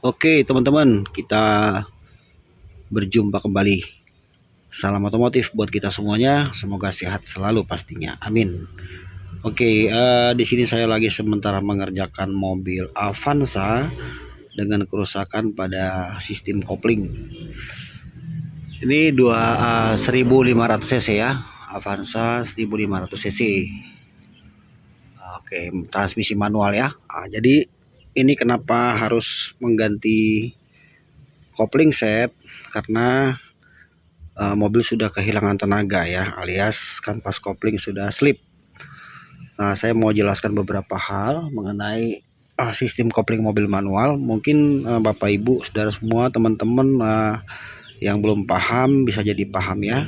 Oke teman-teman, kita berjumpa kembali. Salam otomotif buat kita semuanya. Semoga sehat selalu pastinya. Amin. Oke, di sini saya lagi sementara mengerjakan mobil Avanza dengan kerusakan pada sistem kopling. Ini 1500 cc ya, Avanza 1500 cc. Oke, transmisi manual ya. Jadi ini kenapa harus mengganti kopling set, karena mobil sudah kehilangan tenaga ya, alias kanvas kopling sudah slip. Nah, saya mau jelaskan beberapa hal mengenai sistem kopling mobil manual. Mungkin Bapak Ibu, saudara semua, teman-teman yang belum paham bisa jadi paham ya.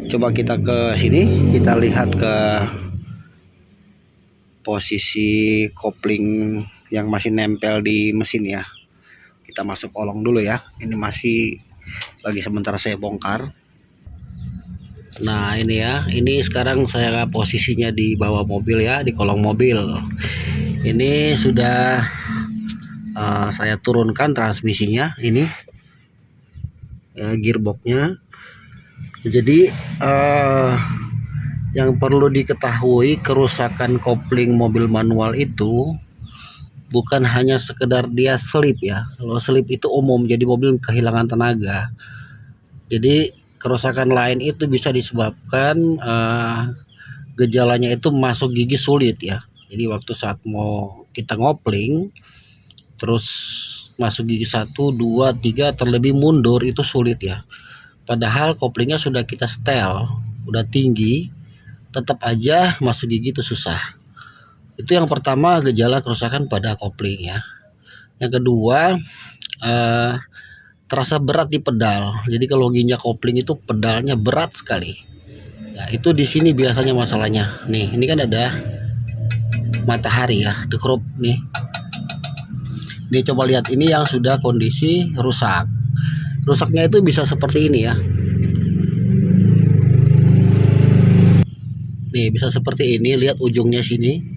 Coba kita ke sini, kita lihat ke posisi kopling yang masih nempel di mesin ya. Kita masuk kolong dulu ya. Ini masih lagi sementara saya bongkar. Nah ini ya, ini sekarang saya posisinya di bawah mobil ya, di kolong mobil. Ini sudah saya turunkan transmisinya, ini ya, gearboxnya. Jadi yang perlu diketahui, kerusakan kopling mobil manual itu bukan hanya sekedar dia slip ya. Kalau slip itu umum, jadi mobil kehilangan tenaga. Jadi kerusakan lain itu bisa disebabkan gejalanya itu masuk gigi sulit ya. Jadi waktu saat mau kita ngopling, terus masuk gigi 1, 2, 3 terlebih mundur itu sulit ya. Padahal koplingnya sudah kita setel, udah tinggi, tetap aja masuk gigi itu susah. Itu yang pertama, gejala kerusakan pada kopling ya. Yang kedua, terasa berat di pedal. Jadi kalau nginjak kopling itu pedalnya berat sekali. Ya, itu di sini biasanya masalahnya. Nih, ini kan ada matahari ya, the crop nih. Nih coba lihat, ini yang sudah kondisi rusak. Rusaknya itu bisa seperti ini ya. Nih bisa seperti ini, lihat ujungnya sini.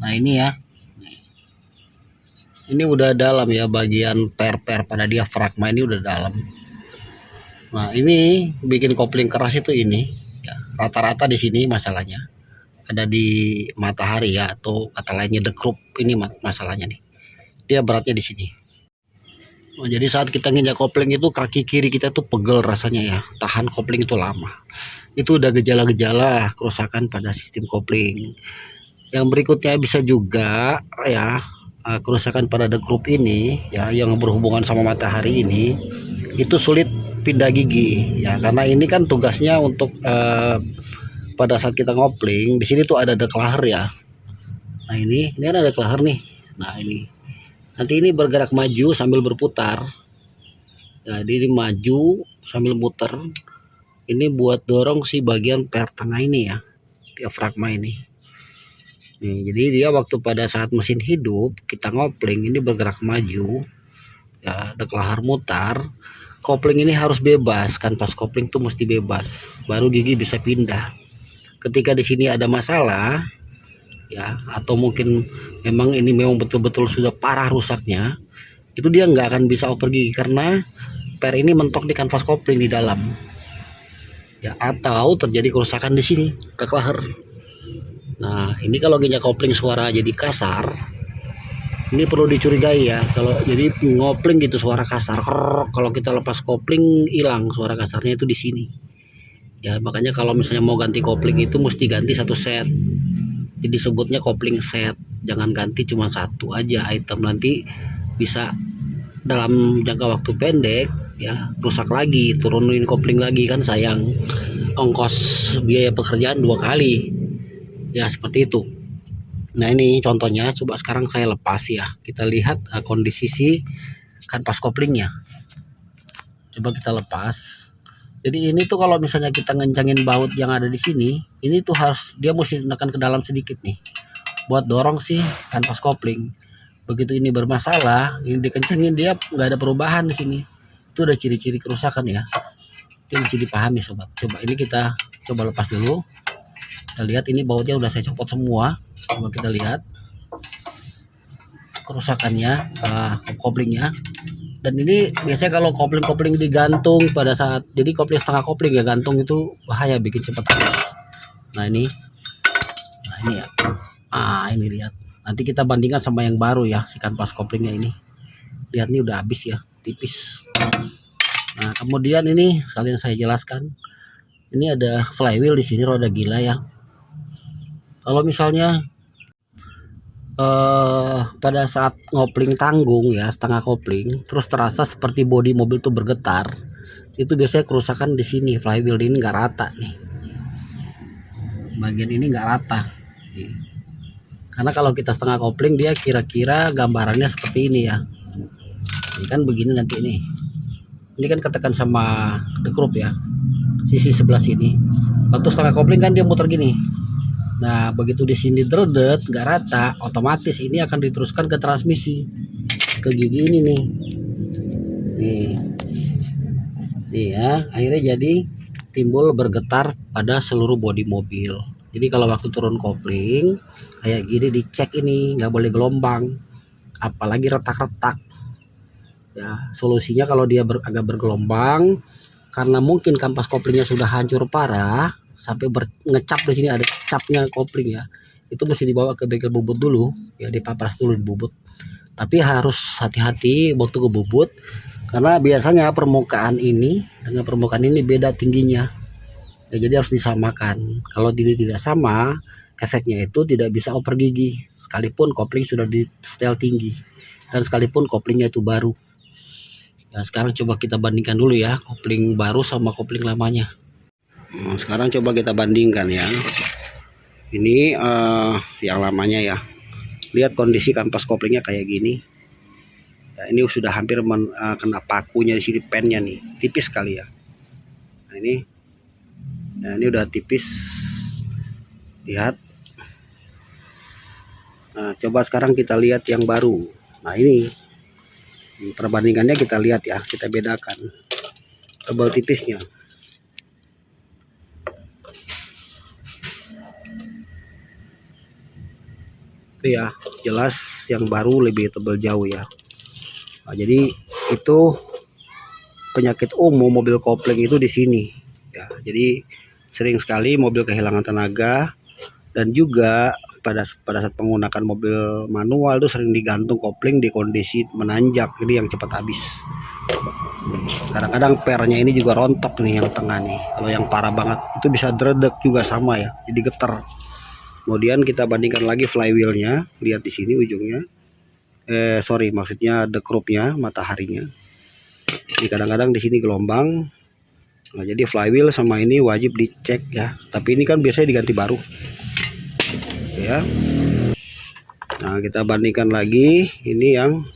Nah ini ya. Ini udah dalam ya, bagian per pada diafragma ini udah dalam. Nah ini bikin kopling keras itu ini. Ya, rata-rata di sini masalahnya. Ada di matahari ya, atau kata lainnya the crop, ini masalahnya nih. Dia beratnya di sini. Oh, jadi saat kita nginjak kopling itu kaki kiri kita tuh pegel rasanya ya, tahan kopling itu lama. Itu udah gejala-gejala kerusakan pada sistem kopling. Yang berikutnya bisa juga ya, kerusakan pada the group ini ya, yang berhubungan sama matahari ini, itu sulit pindah gigi ya, karena ini kan tugasnya untuk pada saat kita ngopling. Di sini tuh ada declarer ya. Nah ini ada declarer nih. Nah ini nanti ini bergerak maju sambil berputar. Jadi ini maju sambil muter. Ini buat dorong si bagian per tengah ini ya, diafragma ini. Nih, jadi dia waktu pada saat mesin hidup kita ngopling, ini bergerak maju ya, declarer mutar. Kopling ini harus bebas, kanvas kopling tuh mesti bebas, baru gigi bisa pindah. Ketika di sini ada masalah ya, atau mungkin memang ini memang betul-betul sudah parah rusaknya, itu dia nggak akan bisa oper gigi karena per ini mentok di kanvas kopling di dalam ya, atau terjadi kerusakan di sini declarer. Nah ini kalau nginjak kopling suara jadi kasar, ini perlu dicurigai ya. Kalau jadi ngopling gitu suara kasar, kalau kita lepas kopling hilang suara kasarnya itu di sini ya. Makanya kalau misalnya mau ganti kopling itu mesti ganti satu set, jadi sebutnya kopling set, jangan ganti cuma satu aja item, nanti bisa dalam jangka waktu pendek ya rusak lagi, turunin kopling lagi, kan sayang ongkos biaya pekerjaan 2 kali ya, seperti itu. Nah ini contohnya, coba sekarang saya lepas ya, kita lihat kondisi si kanvas koplingnya. Coba kita lepas. Jadi ini tuh kalau misalnya kita ngencangin baut yang ada di sini, ini tuh harus dia mesti menekan ke dalam sedikit nih, buat dorong sih kanvas kopling. Begitu ini bermasalah, ini dikencengin, dia nggak ada perubahan di sini. Itu udah ciri-ciri kerusakan ya. Itu mesti dipahami sobat. Coba ini kita coba lepas dulu. Kita lihat ini bautnya udah saya copot semua. Coba kita lihat kerusakannya, koplingnya. Dan ini biasanya kalau kopling-kopling digantung pada saat, jadi kopling setengah kopling ya gantung itu bahaya, bikin cepat habis. Nah ini ya, ini lihat, nanti kita bandingkan sama yang baru ya, si kanvas koplingnya ini. Lihat nih udah habis ya, tipis. Nah kemudian ini sekalian saya jelaskan, ini ada flywheel di sini, roda gila ya. Kalau misalnya pada saat ngopling tanggung ya, setengah kopling, terus terasa seperti bodi mobil tuh bergetar, itu biasanya kerusakan di sini, flywheel ini nggak rata nih, bagian ini nggak rata nih. Karena kalau kita setengah kopling dia kira-kira gambarannya seperti ini ya, ini kan begini nanti ini kan ketekan sama dekrup ya, sisi sebelah sini. Waktu setengah kopling kan dia muter gini. Nah begitu di sini dredet nggak rata, otomatis ini akan diteruskan ke transmisi, ke gigi ini nih ya, akhirnya jadi timbul bergetar pada seluruh bodi mobil. Jadi kalau waktu turun kopling kayak gini dicek, ini nggak boleh gelombang, apalagi retak-retak ya. Solusinya kalau dia agak bergelombang, karena mungkin kampas koplingnya sudah hancur parah sampai ngecap, di sini ada capnya kopling ya, itu mesti dibawa ke bengkel bubut dulu ya, dipapras dulu di bubut. Tapi harus hati-hati waktu ke bubut, karena biasanya permukaan ini dengan permukaan ini beda tingginya ya, jadi harus disamakan. Kalau tidak sama, efeknya itu tidak bisa oper gigi sekalipun kopling sudah di setel tinggi dan sekalipun koplingnya itu baru. Nah, sekarang coba kita bandingkan dulu ya kopling baru sama kopling lamanya. Sekarang coba kita bandingkan ya. Ini yang lamanya ya. Lihat kondisi kampas koplingnya kayak gini. Ya, ini sudah hampir kena pakunya di sini, pennya nih, tipis sekali ya. Nah ini udah tipis. Lihat. Nah, coba sekarang kita lihat yang baru. Nah, ini perbandingannya kita lihat ya, kita bedakan tebal tipisnya. Itu ya, jelas yang baru lebih tebal jauh ya. Nah, jadi itu penyakit umum mobil kopling itu di sini ya. Jadi sering sekali mobil kehilangan tenaga, dan juga pada saat menggunakan mobil manual itu sering digantung kopling di kondisi menanjak, ini yang cepat habis. Kadang-kadang pernya ini juga rontok nih, yang tengah nih. Kalau yang parah banget itu bisa dredek juga sama ya, jadi getar. Kemudian kita bandingkan lagi flywheelnya, lihat di sini ujungnya, maksudnya dekrupnya, mataharinya. Jadi kadang-kadang di sini gelombang. Nah, jadi flywheel sama ini wajib dicek ya. Tapi ini kan biasanya diganti baru ya. Nah kita bandingkan lagi, ini yang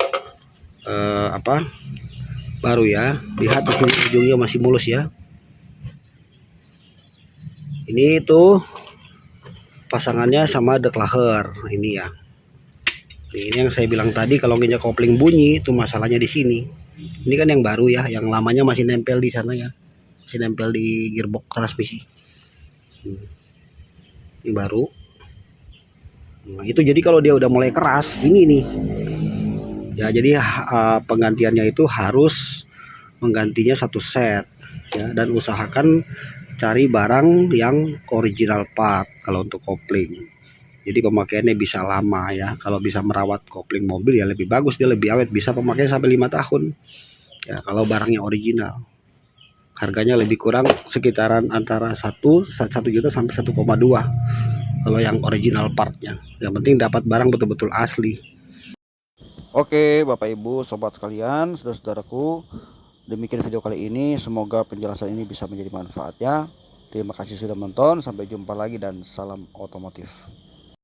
baru ya. Lihat di sini ujungnya masih mulus ya. Ini tuh pasangannya sama deklaher ini ya. Ini yang saya bilang tadi, kalau nginjak kopling bunyi itu masalahnya di sini. Ini kan yang baru ya, yang lamanya masih nempel di sana ya, masih nempel di gearbox transmisi. Ini baru. Nah, itu jadi kalau dia udah mulai keras ini nih ya, jadi penggantiannya itu harus menggantinya satu set ya, dan usahakan cari barang yang original part kalau untuk kopling. Jadi pemakaiannya bisa lama ya. Kalau bisa merawat kopling mobil ya lebih bagus, dia lebih awet, bisa pemakaian sampai 5 tahun ya kalau barangnya original. Harganya lebih kurang sekitaran antara 1 juta sampai 1,2 kalau yang original partnya. Yang penting dapat barang betul-betul asli. Oke Bapak Ibu sobat sekalian, saudara-saudaraku, demikian video kali ini. Semoga penjelasan ini bisa menjadi manfaat ya. Terima kasih sudah menonton, sampai jumpa lagi dan salam otomotif.